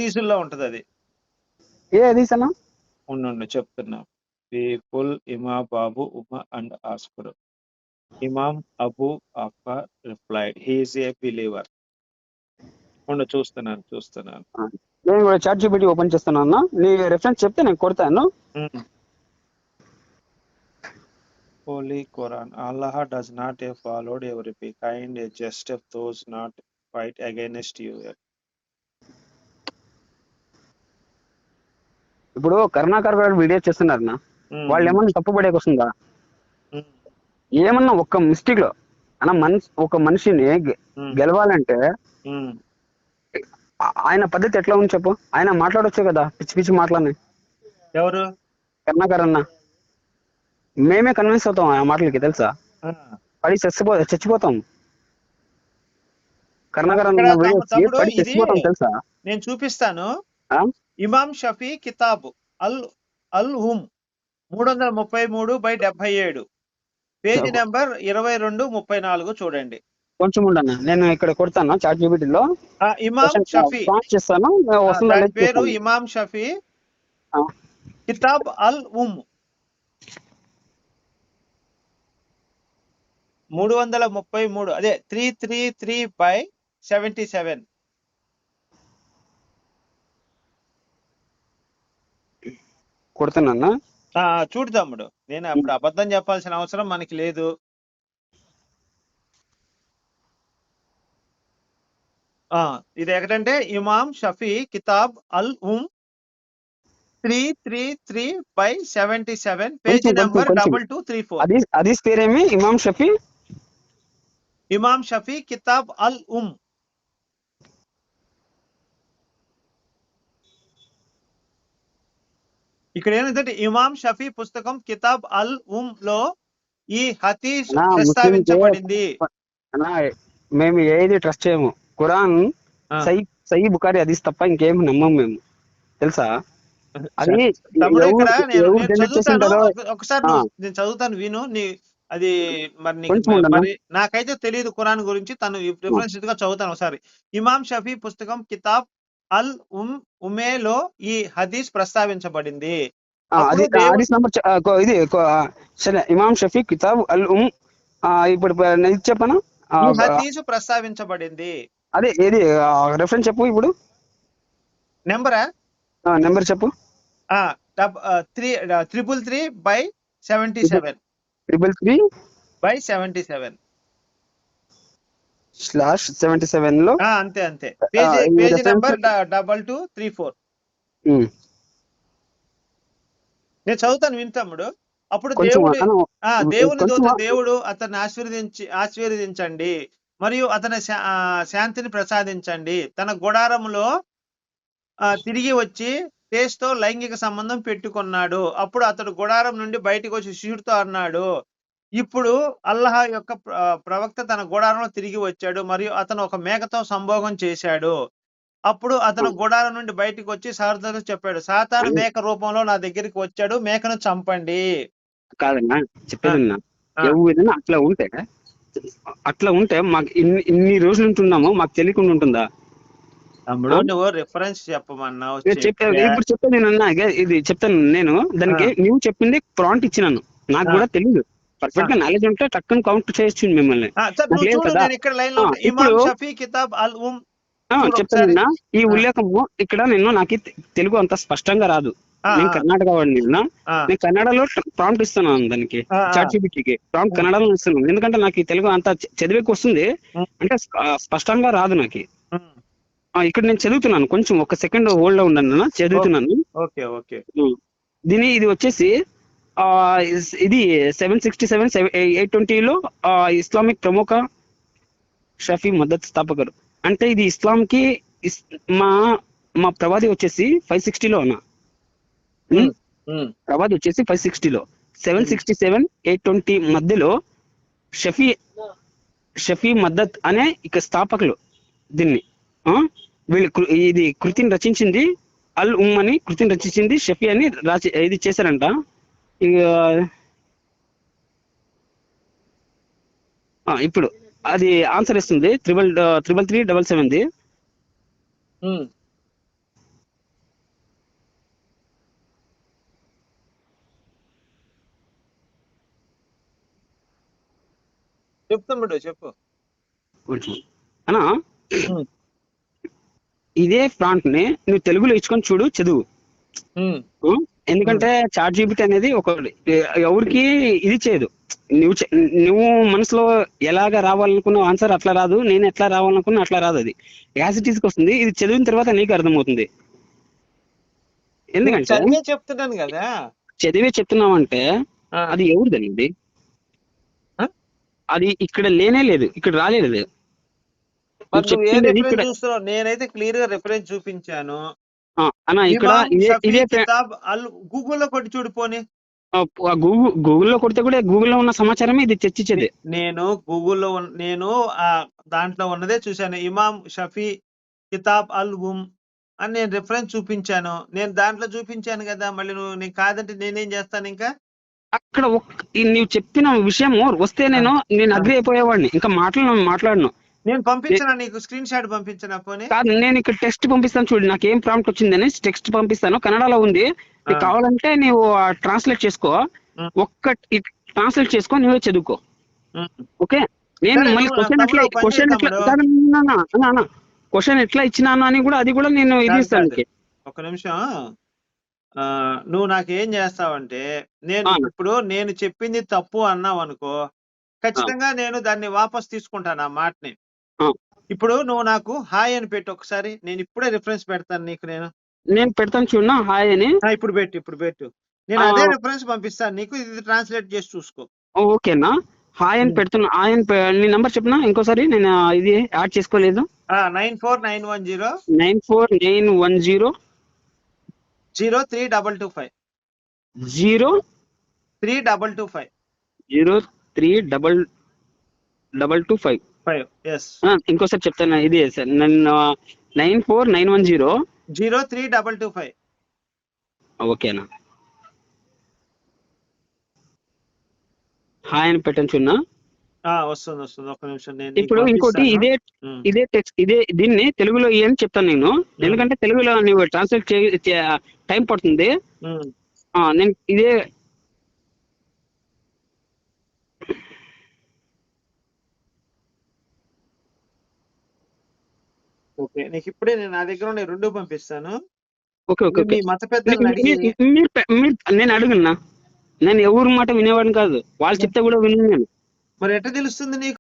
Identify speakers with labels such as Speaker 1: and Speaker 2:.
Speaker 1: హదీసుల్లో ఉంటది అది.
Speaker 2: ఏ హదీస్ అన్న?
Speaker 1: ఉండు చెప్తున్నా. పీపుల్ ఇమా బాబు ఉమా అండ్ ఆస్పర్. ఇమాం అబు అఫా replied he is a believer. చూస్తున్నాను.
Speaker 2: నేను కూడా చాట్ జీపీటీ ఓపెన్ చేస్తాను అన్న. నీ రెఫరెన్స్ చెప్తే నేను కొడతాను.
Speaker 1: Holy Quran. Allah does not follow every kind just of those not fight against you.
Speaker 2: ఇప్పుడు కరుణాకర్ గారు వీడియో చేస్తున్నారు అన్న, వాళ్ళు ఏమన్నా తప్పుపడేకి వస్తుందా? ఏమన్నా ఒక్క మిస్టేక్ లో అన్న ఒక మనిషిని గెలవాలంటే ఆయన పద్ధతి ఎట్లా ఉంది చెప్పు. ఆయన మాట్లాడొచ్చు కదా పిచ్చి పిచ్చి మాటలని.
Speaker 1: ఎవరు?
Speaker 2: కరుణాకర్ అన్న. మేమే కన్విన్స్ అవుతాం ఆ మాటలకి, తెలుసా? పడి చచ్చిపోతాం. కరుణాకర్ అన్న వీడియో పడి చచ్చిపోతాం, తెలుసా?
Speaker 1: నేను చూపిస్తాను. ఇమాం షఫీ కితాబ్ అల్ హుమ్ 333/77 పేజీ నెంబర్ 2234 చూడండి.
Speaker 2: కొంచెం ఉండన్న, నేను ఇక్కడ కొడతాను చాట్ జీపీటీలో.
Speaker 1: ఇమాం షఫీ
Speaker 2: చేస్తాను,
Speaker 1: పేరు ఇమాం షఫీ కితాబ్ అల్ ఉమ్ 333, అదే 333/77.
Speaker 2: కొడుతున్నా.
Speaker 1: చూడు తమ్ముడు, నేను అప్పుడు అబద్ధం చెప్పాల్సిన అవసరం మనకి లేదు. ఇది ఎక్కడంటే ఇమాం షఫీ కితాబ్ అల్ ఉమ్ 333/77 పేజీ నెంబర్ 2234.
Speaker 2: హదీస్ పేరేమి?
Speaker 1: ఇమాం షఫీ కితాబ్ అల్ ఉమ్. ఇక్కడ ఏంటంటే ఇమాం షఫీ పుస్తకం కితాబ్ అల్ ఉమ్ లో ఈ హదీస్ ప్రస్తావించబడింది.
Speaker 2: మేము ఏది ట్రస్ట్ చేయము. ఖురాన్, సహీ బుఖారీ హదీస్ తప్ప ఇంకేం నమ్మం మేము, తెలుసా? అది
Speaker 1: ఒకసారి నేను చదువుతాను, విను. అది మరి నాకైతే తెలియదు ఖురాన్ గురించి. తను రిఫరెన్స్ గా చదువుతాను ఒకసారి. ఇమాం షఫీ పుస్తకం కితాబ్ అల్ ఉమేలో ఈ హదీస్ ప్రస్తావించబడింది.
Speaker 2: ఇమాం షఫీ కితాబ్ అల్ ఉమ్ ఇప్పుడు చెప్పనా?
Speaker 1: హదీస్ ప్రస్తావించబడింది.
Speaker 2: అదే ఏది రెఫరెన్స్ చెప్పు ఇప్పుడు. నెంబర్ చెప్పు.
Speaker 1: 333/77.
Speaker 2: 333/77 లో
Speaker 1: అంతే. Page number 2234. నేను చదువుతాను, వింటాముడు. అప్పుడు దేవుడు అతన్ని ఆశీర్వదించండి మరియు అతని శాంతిని ప్రసాదించండి. తన గుడారములో తిరిగి వచ్చి తో లైంగిక సంబంధం పెట్టుకున్నాడు. అప్పుడు అతడు గుడారం నుండి బయటకు వచ్చి శిష్యుడితో అన్నాడు, ఇప్పుడు అల్లాహ్ యొక్క ప్రవక్త తన గుడారంలో తిరిగి వచ్చాడు మరియు అతను ఒక మేకతో సంభోగం చేశాడు. అప్పుడు అతను గుడారం నుండి బయటకు వచ్చి సహోదరులతో చెప్పాడు, సాతాను మేక రూపంలో నా దగ్గరికి వచ్చాడు, మేకను చంపండి.
Speaker 2: కాదన్నా చెప్పేదన్నా, ఏదైనా అట్లా ఉంటే మాకు ఇన్ని రోజులు ఉంటున్నాము, మాకు తెలియకుండా ఉంటుందా?
Speaker 1: తమ్ముడు, నువ్వు రిఫరెన్స్ చెప్పమన్నావు.
Speaker 2: ఇప్పుడు చెప్పేది ఇది చెప్తాను నేను. దానికి నువ్వు చెప్పింది ప్రాంప్ట్ ఇచ్చినాను, నాకు కూడా తెలియదు. పర్ఫెక్ట్ గా నాలెడ్జ్ ఉంటే టక్కన కౌంట్ చేయొచ్చు మిమ్మల్ని. చెప్తాను ఈ ఉల్లేఖము ఇక్కడ నాకు తెలుగు అంత స్పష్టంగా రాదు. నేను కర్ణాటక వాడిని, నేను కన్నడలో ప్రాంప్ట్ ఇస్తున్నాను దానికి, చాట్ జీపీటీకి ప్రాంప్ట్ కన్నడలో ఇస్తున్నాను. ఎందుకంటే నాకు ఈ తెలుగు అంత చదివేకి వస్తుంది, అంటే స్పష్టంగా రాదు నాకు. ఇక్కడ నేను చదువుతున్నాను, కొంచెం ఒక సెకండ్ హోల్డ్ లో ఉండండి, చదువుతున్నాను. ఇది వచ్చేసి ఇది 767-820 ఇస్లామిక్ ప్రముఖ షఫీ మద్దతు స్థాపకుడు. అంటే ఇది ఇస్లాం కి మా ప్రవాది వచ్చేసి 560 అన్న. ప్రవాది వచ్చేసి 560, 767-820 మధ్యలో షఫీ మద్దత్ అనే ఇక స్థాపకులు. దీన్ని వీళ్ళు ఇది కృతిని రచించింది అల్ ఉమ్ అని కృతిని రచించింది షఫీ అని ఇది చేశారంట. ఇక ఇప్పుడు అది ఆన్సర్ ఇస్తుంది 33377.
Speaker 1: చెప్తాడు చెప్పు.
Speaker 2: కొంచెం అన్నా
Speaker 1: ఉమ్,
Speaker 2: ఇదే ప్రాంట్ ని నువ్వు తెలుగులో ఇచ్చుకొని చూడు, చదువు.
Speaker 1: ఉమ్,
Speaker 2: ఎందుకంటే చాట్ జీపీటీ అనేది ఒక ఎవరికి ఇది చేయదు. నువ్వు మనసులో ఎలాగ రావాలనుకున్న ఆన్సర్ అట్లా రాదు, నేను ఎట్లా రావాలనుకున్నా అట్లా రాదు. అది యాజ్ ఇట్ ఈస్ వస్తుంది. ఇది చదివిన తర్వాత నీకు అర్థమవుతుంది.
Speaker 1: నేను
Speaker 2: ఎందుకంటే
Speaker 1: చదివే చెప్తున్నాను కదా.
Speaker 2: చదివే చెప్తున్నావంటే
Speaker 1: ఆ,
Speaker 2: అది ఎవరిదని ఇది?
Speaker 1: ఆ?
Speaker 2: అది ఇక్కడ లేనే లేదు, ఇక్కడ రాలేదు.
Speaker 1: మరి నువ్వు ఏ
Speaker 2: చెప్పింది ఇక్కడ
Speaker 1: రెఫరెన్స్ చూస్తున్నావు? నేనైతే క్లియర్ గా రెఫరెన్స్ చూపించాను.
Speaker 2: అన్న ఇక్కడ
Speaker 1: ఇమాం షఫీ
Speaker 2: ఇదే
Speaker 1: కితాబ్ అల్ గూగుల్లో కొట్టి చూడు పోనీ.
Speaker 2: గూగుల్లో కొడితే కూడా గూగుల్లో ఉన్న సమాచారమే ఇది చర్చించేది.
Speaker 1: నేను గూగుల్లో నేను ఆ దాంట్లో ఉన్నదే చూశాను. ఇమాం షఫీ కితాబ్ అల్ ఉమ్ అని నేను రిఫరెన్స్ చూపించాను. నేను దాంట్లో చూపించాను కదా. మళ్ళీ నేను కాదంటే నేనేం చేస్తాను ఇంకా?
Speaker 2: అక్కడ నీవు చెప్పిన విషయం వస్తే నేను అగ్రి అయిపోయేవాడిని, ఇంకా మాట్లాడను.
Speaker 1: నేను పంపించనా నీకు? స్క్రీన్ షాట్ పంపించనా పోనీ?
Speaker 2: కాదు, నేను ఇక్కడ టెక్స్ట్ పంపిస్తాను చూడు, నాకు ఏం ప్రాంప్ట్ వచ్చిందని టెక్స్ట్ పంపిస్తాను. కన్నడలో ఉంది, నీకు కావాలంటే నీవు ట్రాన్స్లేట్ చేసుకో. ట్రాన్స్లేట్ చేసుకో, నువ్వే చదువుకో. ఓకే, నేను మళ్ళీ క్వశ్చన్ ఎట్లా ఇచ్చినాను అని కూడా అది కూడా నేను ఇది ఇస్తాను.
Speaker 1: ఒక నిమిషం. నువ్వు నాకేం చేస్తావంటే, నేను చెప్పింది తప్పు అన్నావు అనుకో, ఖచ్చితంగా నేను దాన్ని వాపస్ తీసుకుంటాను ఆ మాటని. ఇప్పుడు నువ్వు నాకు హాయ్ అని పెట్టు ఒకసారి. నేను ఇప్పుడే రిఫరెన్స్ పెడతాను నీకు. నేను
Speaker 2: పెడతాను చూడనా హాయ్ అని.
Speaker 1: ఇప్పుడు పెట్టు. నేను అదే రిఫరెన్స్ పంపిస్తాను నీకు. ఇది ట్రాన్స్లేట్ చేసి చూసుకో.
Speaker 2: ఓకేనా? హాయ్ అని పెడుతున్నా. హాయ్ అని నీ నంబర్ చెప్పనా ఇంకోసారి, నేను ఇది యాడ్ చేసుకోలేదు.
Speaker 1: 94910
Speaker 2: 94910
Speaker 1: 03225
Speaker 2: 03225 03225. ఇంకోసారి చెప్తాను, ఇది సార్ నన్ను 94910
Speaker 1: 03225.
Speaker 2: ఓకేనా? హాయ్ అని పెట్టండి చూడనా.
Speaker 1: వస్తుంది. ఒక నిమిషం. నేను
Speaker 2: ఇప్పుడు ఇంకోటి ఇదే టెక్స్ట్ దీన్ని తెలుగులో ఏం చెప్తాను నేను, ఎందుకంటే తెలుగులో నువ్వు ట్రాన్స్లేట్ టైం పడుతుంది. నేను ఇదే
Speaker 1: ఓకే, నీకు ఇప్పుడే నేను నా దగ్గర ఉండే 2 పంపిస్తాను.
Speaker 2: ఓకే
Speaker 1: మీ మత పెద్దలను అడిగి
Speaker 2: నేను అడుగున్నా. నేను ఎవరి మాట వినేవాడిని కాదు, వాళ్ళు చెప్తే కూడా విను.
Speaker 1: మరి ఎట్లా తెలుస్తుంది నీకు?